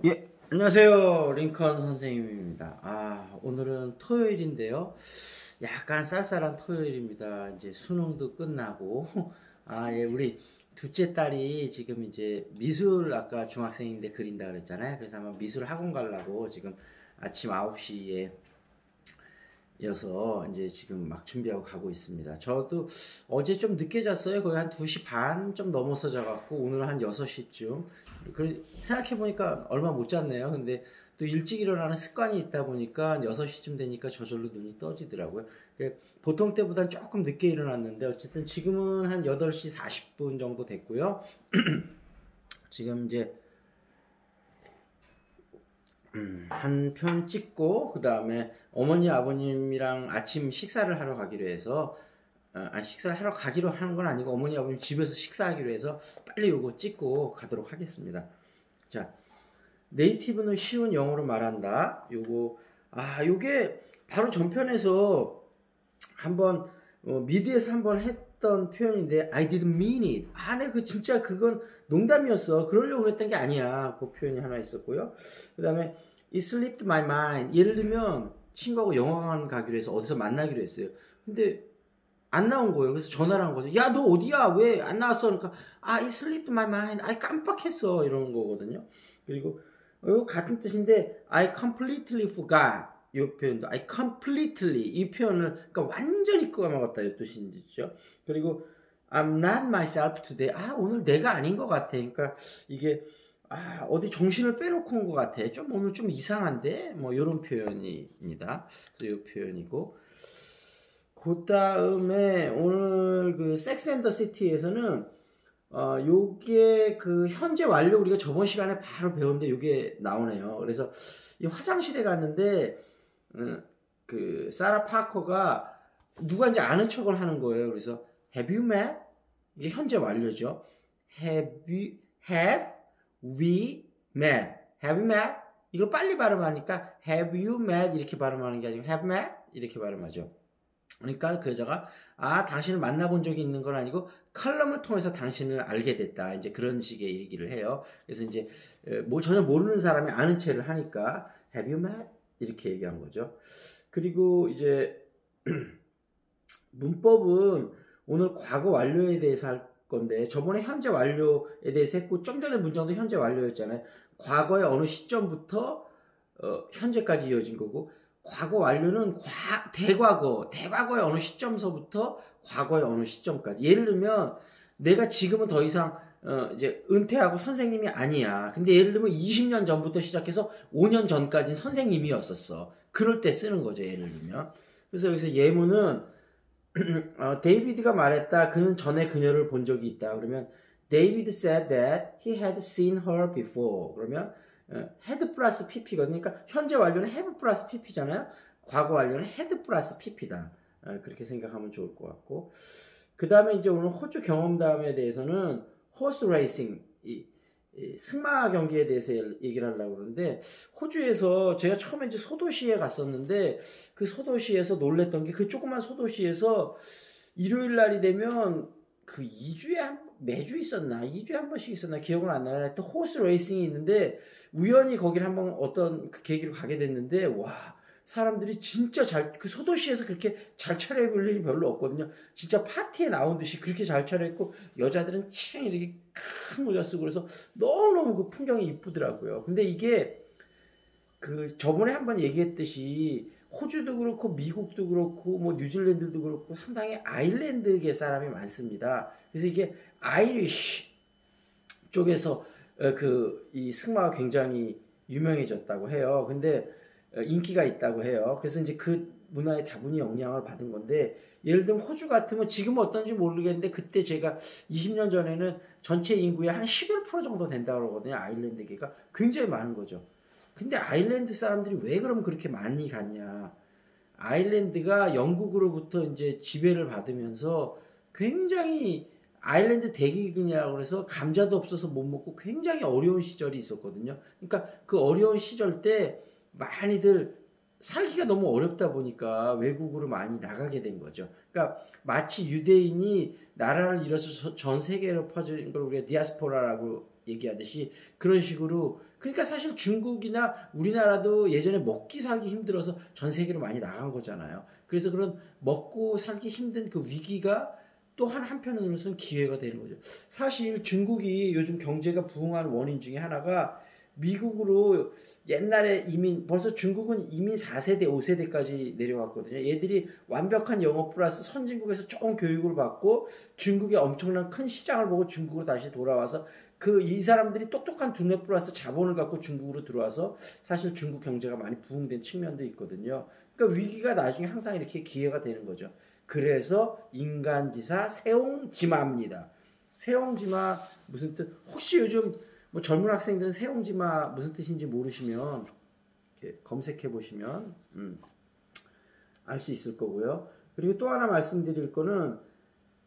예, 안녕하세요. 링컨 선생님입니다. 오늘은 토요일인데요. 약간 쌀쌀한 토요일입니다. 이제 수능도 끝나고, 예, 우리 둘째 딸이 지금 이제 미술 아까 중학생인데 그린다 그랬잖아요. 그래서 아마 미술 학원 가려고 지금 아침 9시에 이어서 이제 지금 막 준비하고 가고 있습니다. 저도 어제 좀 늦게 잤어요. 거의 한 2시 반 좀 넘어서 자갖고 오늘 한 6시쯤. 생각해보니까 얼마 못 잤네요. 근데 또 일찍 일어나는 습관이 있다 보니까 6시쯤 되니까 저절로 눈이 떠지더라고요. 보통 때보단 조금 늦게 일어났는데 어쨌든 지금은 한 8시 40분 정도 됐고요. 지금 이제 한 편 찍고 그 다음에 어머니 아버님이랑 아침 식사를 하러 가기로 해서 식사를 하러 가기로 하는 건 아니고 어머니 아버님 집에서 식사하기로 해서 빨리 요거 찍고 가도록 하겠습니다. 자, 네이티브는 쉬운 영어로 말한다. 요게 바로 전편에서 한번 미드에서 한번 했던 표현인데 I didn't mean it. 네, 진짜 그건 농담이었어. 그러려고 했던 게 아니야. 그 표현이 하나 있었고요. 그 다음에 It slipped my mind. 예를 들면 친구하고 영화관 가기로 해서 어디서 만나기로 했어요. 근데 안 나온 거예요. 그래서 전화를 한 거죠. 야, 너 어디야? 왜 안 나왔어? 그러니까 it slipped my mind. 깜빡했어. 이런 거거든요. 그리고 이거 같은 뜻인데 I completely forgot. 이 표현도 I completely 이 표현을 그러니까 완전히 까먹었다 이 뜻이죠. 그리고 I'm not myself today. 오늘 내가 아닌 것 같아. 그러니까 이게 어디 정신을 빼놓고 온 것 같아. 오늘 좀 이상한데 뭐 이런 표현입니다. 그래서 이 표현이고 그 다음에 오늘 그 섹스 앤 더 시티에서는 요게 그 현재 완료 우리가 저번 시간에 바로 배웠는데 요게 나오네요. 그래서 이 화장실에 갔는데 그 사라 파커가 누가 이제 아는 척을 하는 거예요. 그래서 Have you met? 이게 현재 완료죠. Have we met? Have you met? 이걸 빨리 발음하니까 Have you met? 이렇게 발음하는 게 아니고 Have met? 이렇게 발음하죠. 그러니까 그 여자가 당신을 만나본 적이 있는 건 아니고 칼럼을 통해서 당신을 알게 됐다. 이제 그런 식의 얘기를 해요. 그래서 이제 뭐 전혀 모르는 사람이 아는 체를 하니까 Have you met? 이렇게 얘기한 거죠. 그리고 이제 문법은 오늘 과거 완료에 대해서 할 건데 저번에 현재 완료에 대해서 했고 좀 전에 문장도 현재 완료였잖아요. 과거의 어느 시점부터 현재까지 이어진 거고 과거 완료는 대과거의 어느 시점서부터 과거의 어느 시점까지. 예를 들면 내가 지금은 더 이상 이제 은퇴하고 선생님이 아니야. 근데 예를 들면 20년 전부터 시작해서 5년 전까지는 선생님이었었어. 그럴 때 쓰는 거죠. 예를 들면. 그래서 여기서 예문은 데이비드가 말했다. 그는 전에 그녀를 본 적이 있다. 그러면 David said that he had seen her before. 그러면 had 플러스 pp거든요. 그러니까 현재 완료는 have 플러스 pp잖아요. 과거 완료는 had 플러스 pp다. 그렇게 생각하면 좋을 것 같고 그 다음에 이제 오늘 호주 경험담에 대해서는 호스 레이싱 승마 경기에 대해서 얘기를 하려고 그러는데 호주에서 제가 처음에 이제 소도시에 갔었는데 그 소도시에서 놀랬던 게 그 조그만 소도시에서 일요일 날이 되면 그 2주에 매주 있었나 2주에 한 번씩 있었나 기억은 안 나요. 또 호스 레이싱이 있는데 우연히 거기를 한번 어떤 그 계기로 가게 됐는데 와 사람들이 진짜 그 소도시에서 그렇게 잘 차려입을 일이 별로 없거든요. 진짜 파티에 나온 듯이 그렇게 잘 차려입고 여자들은 칭 이렇게 큰 모자 쓰고 그래서 너무너무 그 풍경이 이쁘더라고요. 근데 이게 그 저번에 한번 얘기했듯이 호주도 그렇고 미국도 그렇고 뭐 뉴질랜드도 그렇고 상당히 아일랜드계 사람이 많습니다. 그래서 이게 아이리쉬 쪽에서 이 승마가 굉장히 유명해졌다고 해요. 근데 인기가 있다고 해요. 그래서 이제 그 문화에 다분히 영향을 받은 건데 예를 들면 호주 같으면 지금 어떤지 모르겠는데 그때 제가 20년 전에는 전체 인구의 한 11% 정도 된다고 그러거든요. 아일랜드계가 굉장히 많은 거죠. 근데 아일랜드 사람들이 왜 그럼 그렇게 많이 갔냐? 아일랜드가 영국으로부터 이제 지배를 받으면서 굉장히 아일랜드 대기근이라고 해서 감자도 없어서 못 먹고 굉장히 어려운 시절이 있었거든요. 그러니까 그 어려운 시절 때 많이들 살기가 너무 어렵다 보니까 외국으로 많이 나가게 된 거죠. 그러니까 마치 유대인이 나라를 잃어서 전 세계로 퍼진 걸 우리가 디아스포라라고 얘기하듯이 그런 식으로 그러니까 사실 중국이나 우리나라도 예전에 먹기 살기 힘들어서 전 세계로 많이 나간 거잖아요. 그래서 그런 먹고 살기 힘든 그 위기가 또 한편으로서는 기회가 되는 거죠. 사실 중국이 요즘 경제가 부흥하는 원인 중에 하나가 미국으로 옛날에 이민 벌써 중국은 이민 4세대, 5세대까지 내려왔거든요. 얘들이 완벽한 영어 플러스 선진국에서 조금 교육을 받고 중국의 엄청난 큰 시장을 보고 중국으로 다시 돌아와서 그 이 사람들이 똑똑한 두뇌 플러스 자본을 갖고 중국으로 들어와서 사실 중국 경제가 많이 부흥된 측면도 있거든요. 그러니까 위기가 나중에 항상 이렇게 기회가 되는 거죠. 그래서 인간지사 세옹지마입니다. 세옹지마 무슨 뜻? 혹시 요즘 뭐 젊은 학생들은 세옹지마 무슨 뜻인지 모르시면 이렇게 검색해 보시면 알 수 있을 거고요. 그리고 또 하나 말씀드릴 거는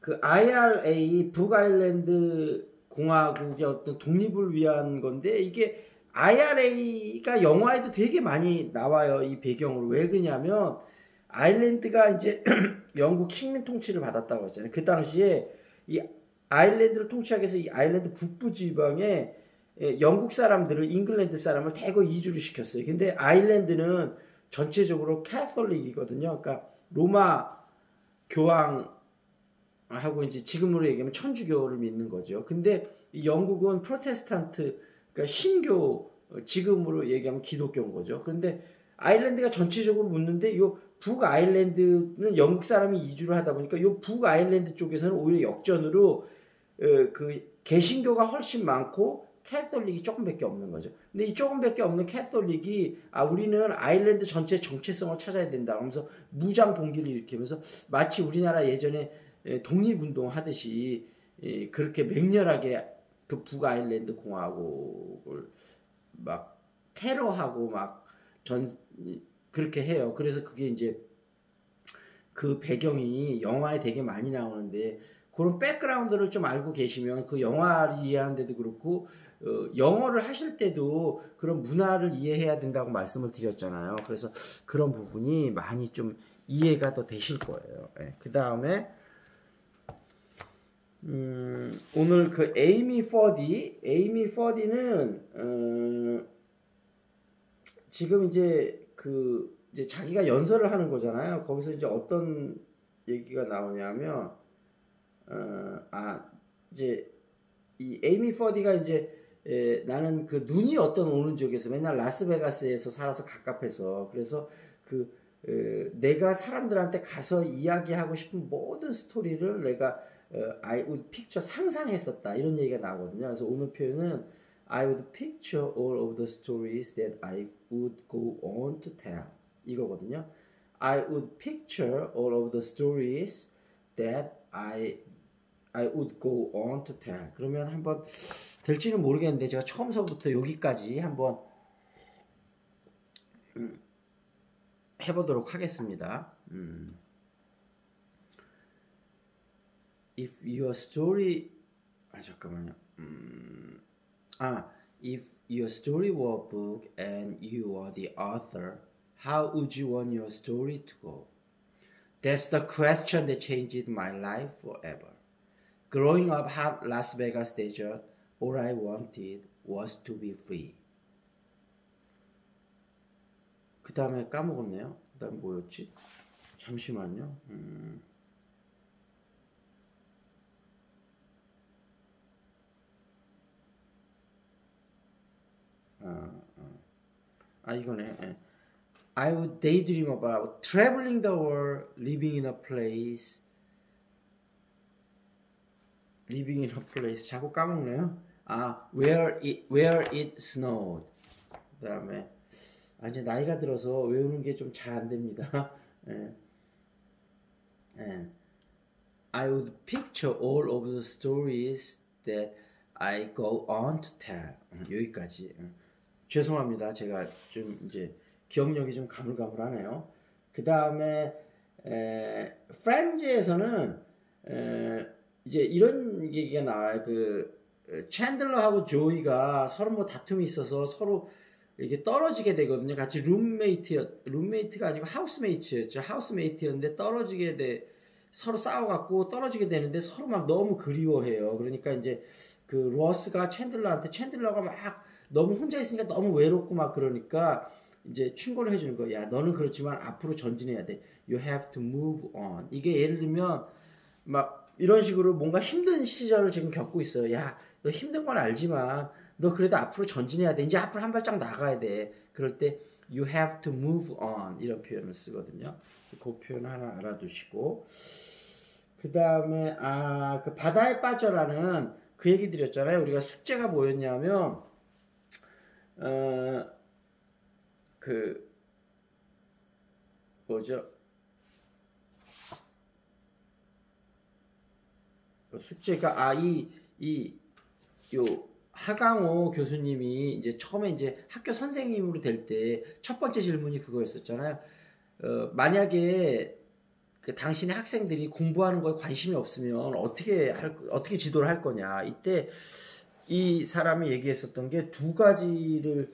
그 IRA 북아일랜드 공화국의 어떤 독립을 위한 건데 이게 IRA가 영화에도 되게 많이 나와요. 이 배경으로. 왜 그러냐면 아일랜드가 이제 영국 식민 통치를 받았다고 했잖아요. 그 당시에 이 아일랜드를 통치하기 위해서 이 아일랜드 북부 지방에 영국 사람들을 잉글랜드 사람을 대거 이주를 시켰어요. 근데 아일랜드는 전체적으로 캐톨릭이거든요. 그러니까 로마 교황 하고 이제 지금으로 얘기하면 천주교를 믿는 거죠. 근데 이 영국은 프로테스탄트, 그러니까 신교, 지금으로 얘기하면 기독교인 거죠. 그런데 아일랜드가 전체적으로 묻는데 이 북아일랜드는 영국 사람이 이주를 하다 보니까 이 북아일랜드 쪽에서는 오히려 역전으로 그 개신교가 훨씬 많고 캐톨릭이 조금밖에 없는 거죠. 근데 이 조금밖에 없는 캐톨릭이 우리는 아일랜드 전체 정체성을 찾아야 된다 하면서 무장 봉기를 일으키면서 마치 우리나라 예전에 독립운동 하듯이 그렇게 맹렬하게 그 북아일랜드 공화국을 막 테러하고 막 그렇게 해요. 그래서 그게 이제 그 배경이 영화에 되게 많이 나오는데 그런 백그라운드를 좀 알고 계시면 그 영화를 이해하는데도 그렇고 영어를 하실 때도 그런 문화를 이해해야 된다고 말씀을 드렸잖아요. 그래서 그런 부분이 많이 좀 이해가 더 되실 거예요. 그 다음에 오늘 그 에이미 퍼디는 지금 이제 이제 자기가 연설을 하는 거잖아요. 거기서 이제 어떤 얘기가 나오냐면 이제 이 에이미 퍼디가 이제 나는 그 눈이 어떤 오는 지역에서 맨날 라스베가스에서 살아서 갑갑해서 그래서 내가 사람들한테 가서 이야기하고 싶은 모든 스토리를 내가 I would picture 상상했었다 이런 얘기가 나오거든요. 그래서 오늘 표현은 I would picture all of the stories that I would go on to tell 이거거든요. I would picture all of the stories that I would go on to tell. 그러면 한번 될지는 모르겠는데 제가 처음서부터 여기까지 한번 해보도록 하겠습니다. If your story 잠깐만요. If your story were a book and you were the author, how would you want your story to go? That's the question that changed my life forever. Growing up hot Las Vegas desert, all I wanted was to be free. 그 다음에 까먹었네요. 그 다음 뭐였지? 잠시만요. 이거네. I would daydream about traveling the world, living in a place. 자꾸 까먹네요. where it snowed. 그 다음에 이제 나이가 들어서 외우는 게 좀 잘 안 됩니다. I would picture all of the stories that I go on to tell. 여기까지. 죄송합니다. 제가 좀 이제 기억력이 좀 가물가물하네요. 그 다음에 프렌즈에서는 이제 이런 얘기가 나와요. 그 챈들러하고 조이가 서로 뭐 다툼이 있어서 서로 이렇게 떨어지게 되거든요. 같이 룸메이트가 아니고 하우스메이트였죠. 하우스메이트였는데 서로 싸워갖고 떨어지게 되는데 서로 막 너무 그리워해요. 그러니까 이제 그 로스가 챈들러가 막 너무 혼자 있으니까 너무 외롭고 막 그러니까 이제 충고를 해주는 거야. 야, 너는 그렇지만 앞으로 전진해야 돼. You have to move on. 이게 예를 들면 막 이런 식으로 뭔가 힘든 시절을 지금 겪고 있어요. 야, 너 힘든 건 알지만 너 그래도 앞으로 전진해야 돼. 이제 앞으로 한 발짝 나가야 돼. 그럴 때 you have to move on 이런 표현을 쓰거든요. 그 표현 하나 알아두시고 그 다음에 그 바다에 빠져라는 그 얘기 드렸잖아요. 우리가 숙제가 뭐였냐면 그 뭐죠? 숙제가 요 하강호 교수님이 이제 처음에 이제 학교 선생님으로 될 때 첫 번째 질문이 그거였었잖아요. 만약에 그 당신의 학생들이 공부하는 거에 관심이 없으면 어떻게 지도를 할 거냐. 이때 이 사람이 얘기했었던 게 두 가지를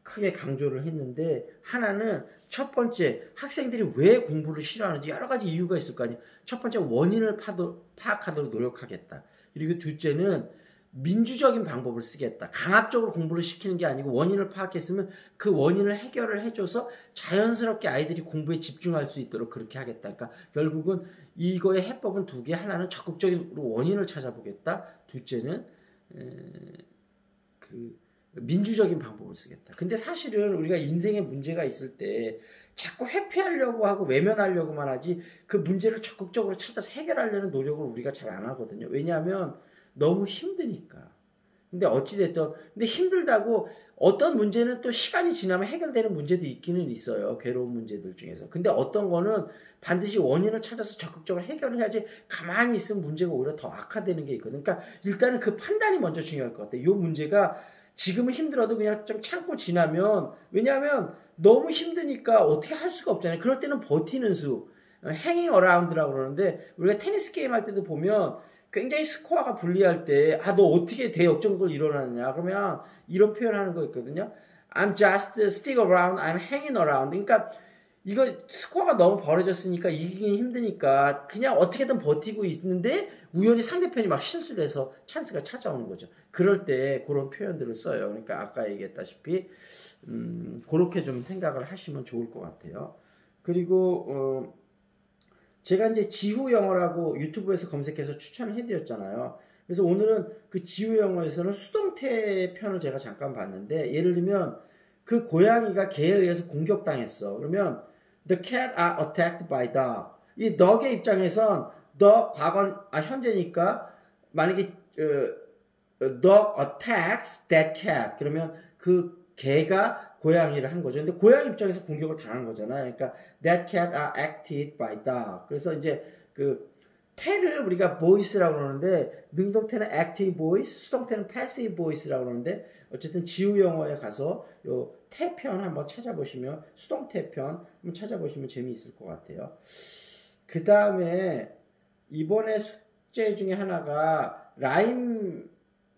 크게 강조를 했는데 하나는 첫 번째 학생들이 왜 공부를 싫어하는지 여러 가지 이유가 있을 거 아니에요. 첫 번째 원인을 파악하도록 노력하겠다. 그리고 둘째는 민주적인 방법을 쓰겠다. 강압적으로 공부를 시키는 게 아니고 원인을 파악했으면 그 원인을 해결을 해줘서 자연스럽게 아이들이 공부에 집중할 수 있도록 그렇게 하겠다. 그러니까 결국은 이거의 해법은 두 개. 하나는 적극적으로 원인을 찾아보겠다. 둘째는 그 민주적인 방법을 쓰겠다. 근데 사실은 우리가 인생에 문제가 있을 때 자꾸 회피하려고 하고 외면하려고만 하지 그 문제를 적극적으로 찾아서 해결하려는 노력을 우리가 잘 안 하거든요. 왜냐하면 너무 힘드니까. 근데 어찌됐든 근데 힘들다고 어떤 문제는 또 시간이 지나면 해결되는 문제도 있기는 있어요. 괴로운 문제들 중에서. 근데 어떤 거는 반드시 원인을 찾아서 적극적으로 해결해야지 가만히 있으면 문제가 오히려 더 악화되는 게 있거든요. 그러니까 일단은 그 판단이 먼저 중요할 것 같아요. 이 문제가 지금은 힘들어도 그냥 좀 참고 지나면 왜냐하면 너무 힘드니까 어떻게 할 수가 없잖아요. 그럴 때는 버티는 수, hanging around라고 그러는데 우리가 테니스 게임 할 때도 보면 굉장히 스코어가 불리할 때 너 어떻게 대역전극을 일어나느냐 그러면 이런 표현하는 거 있거든요. I'm just stick around, I'm hanging around. 그러니까 이거 스코어가 너무 벌어졌으니까 이기긴 힘드니까 그냥 어떻게든 버티고 있는데 우연히 상대편이 막 실수를 해서 찬스가 찾아오는 거죠. 그럴 때 그런 표현들을 써요. 그러니까 아까 얘기했다시피 그렇게 좀 생각을 하시면 좋을 것 같아요. 그리고 제가 이제 지후 영어라고 유튜브에서 검색해서 추천을 해드렸잖아요. 그래서 오늘은 그 지후 영어에서는 수동태 편을 제가 잠깐 봤는데 예를 들면 그 고양이가 개에 의해서 공격당했어. 그러면 the cat are attacked by dog. 이 dog의 입장에선 the 과거 현재니까 만약에 dog attacks that cat 그러면 그 개가 고양이를 한 거죠. 근데 고양이 입장에서 공격을 당한 거잖아요. 그러니까 that cat are acted by dog. 그래서 이제 그 태를 우리가 voice라고 그러는데 능동태는 active voice, 수동태는 passive voice라고 그러는데 어쨌든 지우 영어에 가서 요 태편 한번 찾아보시면 수동태 편 한번 찾아보시면 재미있을 것 같아요. 그 다음에 이번에 숙제 중에 하나가 라임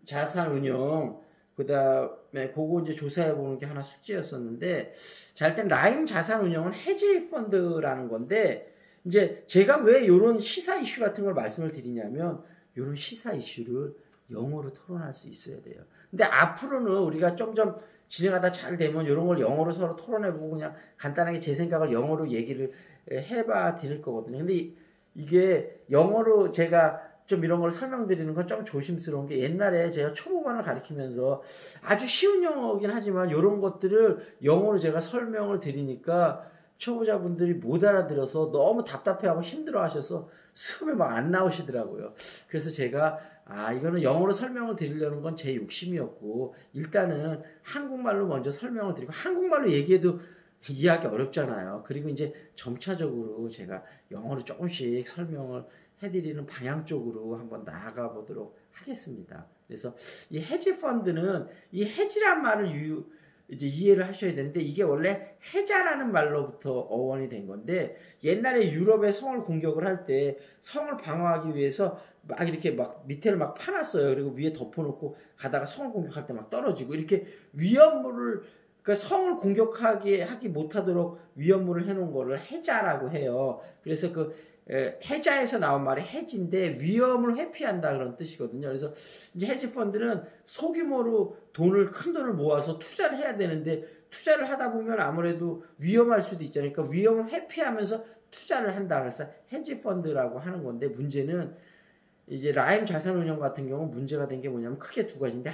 자산운용 그 다음에 그거 이제 조사해 보는 게 하나 숙제였었는데 자 일단 라임 자산운용은 헤지 펀드라는 건데 이제 제가 왜 이런 시사 이슈 같은 걸 말씀을 드리냐면 이런 시사 이슈를 영어로 토론할 수 있어야 돼요. 근데 앞으로는 우리가 점점 진행하다 잘 되면 이런 걸 영어로 서로 토론해보고 그냥 간단하게 제 생각을 영어로 얘기를 해봐 드릴 거거든요. 근데 이게 영어로 제가 좀 이런 걸 설명드리는 건 좀 조심스러운 게 옛날에 제가 초보반을 가르치면서 아주 쉬운 영어긴 하지만 이런 것들을 영어로 제가 설명을 드리니까 초보자분들이 못 알아들어서 너무 답답해하고 힘들어하셔서 수업에 막 안 나오시더라고요. 그래서 제가 이거는 영어로 설명을 드리려는 건 제 욕심이었고 일단은 한국말로 먼저 설명을 드리고 한국말로 얘기해도 이해하기 어렵잖아요. 그리고 이제 점차적으로 제가 영어로 조금씩 설명을 해드리는 방향 쪽으로 한번 나아가 보도록 하겠습니다. 그래서 이 헤지 펀드는 이 헤지란 말을 이제 이해를 하셔야 되는데 이게 원래 해자라는 말로부터 어원이 된 건데 옛날에 유럽의 성을 공격을 할 때 성을 방어하기 위해서 막 이렇게 막 밑에를 막 파놨어요. 그리고 위에 덮어놓고 가다가 성을 공격할 때 막 떨어지고 이렇게 위험물을 그러니까 성을 하기 못하도록 위험물을 해놓은 거를 해자라고 해요. 그래서 그 해자에서 나온 말이 해지인데 위험을 회피한다 그런 뜻이거든요. 그래서 이제 헤지 펀드는 소규모로 큰 돈을 모아서 투자를 해야 되는데 투자를 하다 보면 아무래도 위험할 수도 있잖아요. 그러니까 위험을 회피하면서 투자를 한다. 그래서 헤지 펀드라고 하는 건데 문제는 이제 라임 자산운용 같은 경우 문제가 된 게 뭐냐면 크게 두 가지인데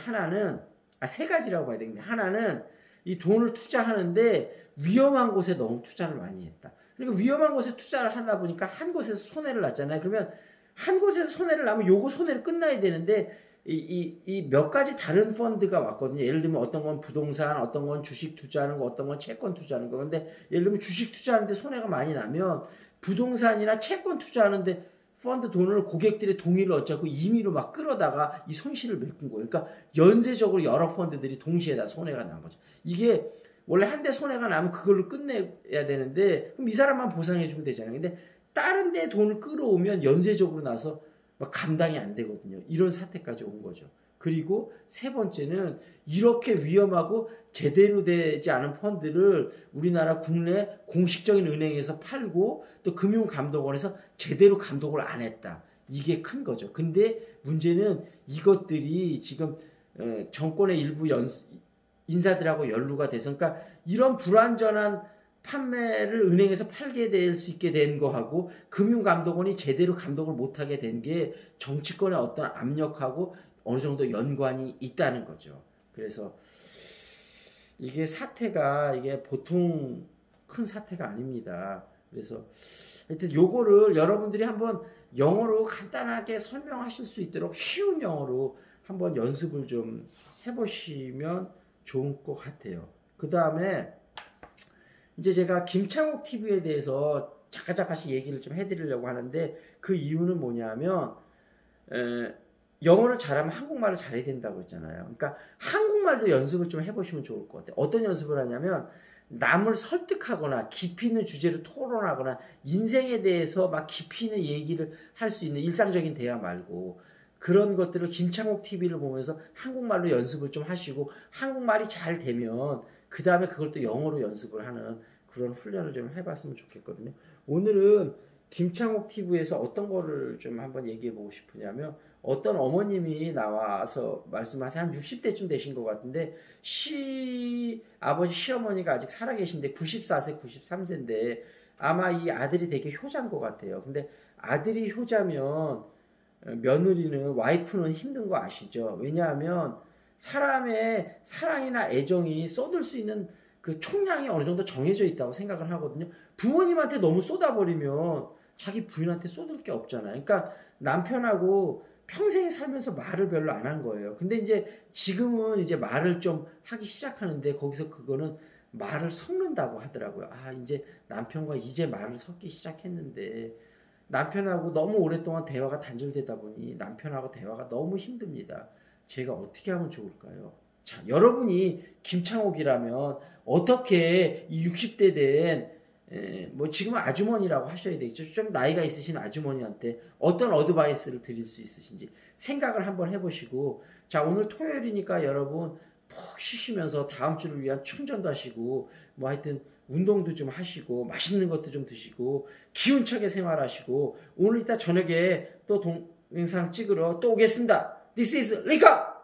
세 가지라고 봐야 되는데 하나는 이 돈을 투자하는데 위험한 곳에 너무 투자를 많이 했다. 그러니까 위험한 곳에 투자를 하다 보니까 한 곳에서 손해를 났잖아요. 그러면 한 곳에서 손해를 나면 요거 손해를 끝나야 되는데 이 몇 가지 다른 펀드가 왔거든요. 예를 들면 어떤 건 부동산, 어떤 건 주식 투자하는 거, 어떤 건 채권 투자하는 거. 근데 예를 들면 주식 투자하는데 손해가 많이 나면 부동산이나 채권 투자하는데 펀드 돈을 고객들의 동의를 얻자고 임의로 막 끌어다가 이 손실을 메꾼 거예요. 그러니까 연쇄적으로 여러 펀드들이 동시에 다 손해가 난 거죠. 이게 원래 한 대 손해가 나면 그걸로 끝내야 되는데 그럼 이 사람만 보상해 주면 되잖아요. 근데 다른 데 돈을 끌어오면 연쇄적으로 나서 막 감당이 안 되거든요. 이런 사태까지 온 거죠. 그리고 세 번째는 이렇게 위험하고 제대로 되지 않은 펀드를 우리나라 국내 공식적인 은행에서 팔고 또 금융감독원에서 제대로 감독을 안 했다. 이게 큰 거죠. 근데 문제는 이것들이 지금 정권의 일부 인사들하고 연루가 돼서 그러니까 이런 불완전한 판매를 은행에서 팔게 될 수 있게 된 거하고 금융감독원이 제대로 감독을 못하게 된 게 정치권의 어떤 압력하고 어느 정도 연관이 있다는 거죠. 그래서 이게 사태가 이게 보통 큰 사태가 아닙니다. 그래서 하여튼 요거를 여러분들이 한번 영어로 간단하게 설명하실 수 있도록 쉬운 영어로 한번 연습을 좀 해보시면 좋을 것 같아요. 그 다음에 이제 제가 김창옥 TV에 대해서 잠깐씩 얘기를 좀 해드리려고 하는데 그 이유는 뭐냐면 영어를 잘하면 한국말을 잘해야 된다고 했잖아요. 그러니까 한국말도 연습을 좀 해보시면 좋을 것 같아요. 어떤 연습을 하냐면 남을 설득하거나 깊이 있는 주제로 토론하거나 인생에 대해서 막 깊이 있는 얘기를 할 수 있는 일상적인 대화 말고 그런 것들을 김창옥 TV를 보면서 한국말로 연습을 좀 하시고 한국말이 잘 되면 그 다음에 그걸 또 영어로 연습을 하는 그런 훈련을 좀 해봤으면 좋겠거든요. 오늘은 김창옥 TV에서 어떤 거를 좀 한번 얘기해 보고 싶으냐면 어떤 어머님이 나와서 말씀하세요. 한 60대쯤 되신 것 같은데 아버지 시어머니가 아직 살아계신데 94세 93세인데 아마 이 아들이 되게 효자인 것 같아요. 근데 아들이 효자면 며느리는 와이프는 힘든 거 아시죠? 왜냐하면 사람의 사랑이나 애정이 쏟을 수 있는 그 총량이 어느 정도 정해져 있다고 생각을 하거든요. 부모님한테 너무 쏟아버리면 자기 부인한테 쏟을 게 없잖아요. 그러니까 남편하고 평생 살면서 말을 별로 안 한 거예요. 근데 이제 지금은 이제 말을 좀 하기 시작하는데 거기서 그거는 말을 섞는다고 하더라고요. 이제 남편과 이제 말을 섞기 시작했는데 남편하고 너무 오랫동안 대화가 단절되다 보니 남편하고 대화가 너무 힘듭니다. 제가 어떻게 하면 좋을까요? 자, 여러분이 김창옥이라면 어떻게 이 60대 된 뭐 지금은 아주머니라고 하셔야 되겠죠. 좀 나이가 있으신 아주머니한테 어떤 어드바이스를 드릴 수 있으신지 생각을 한번 해보시고 자 오늘 토요일이니까 여러분 푹 쉬시면서 다음 주를 위한 충전도 하시고 뭐 하여튼 운동도 좀 하시고 맛있는 것도 좀 드시고 기운차게 생활하시고 오늘 이따 저녁에 또 동영상 찍으러 또 오겠습니다. This is 리카!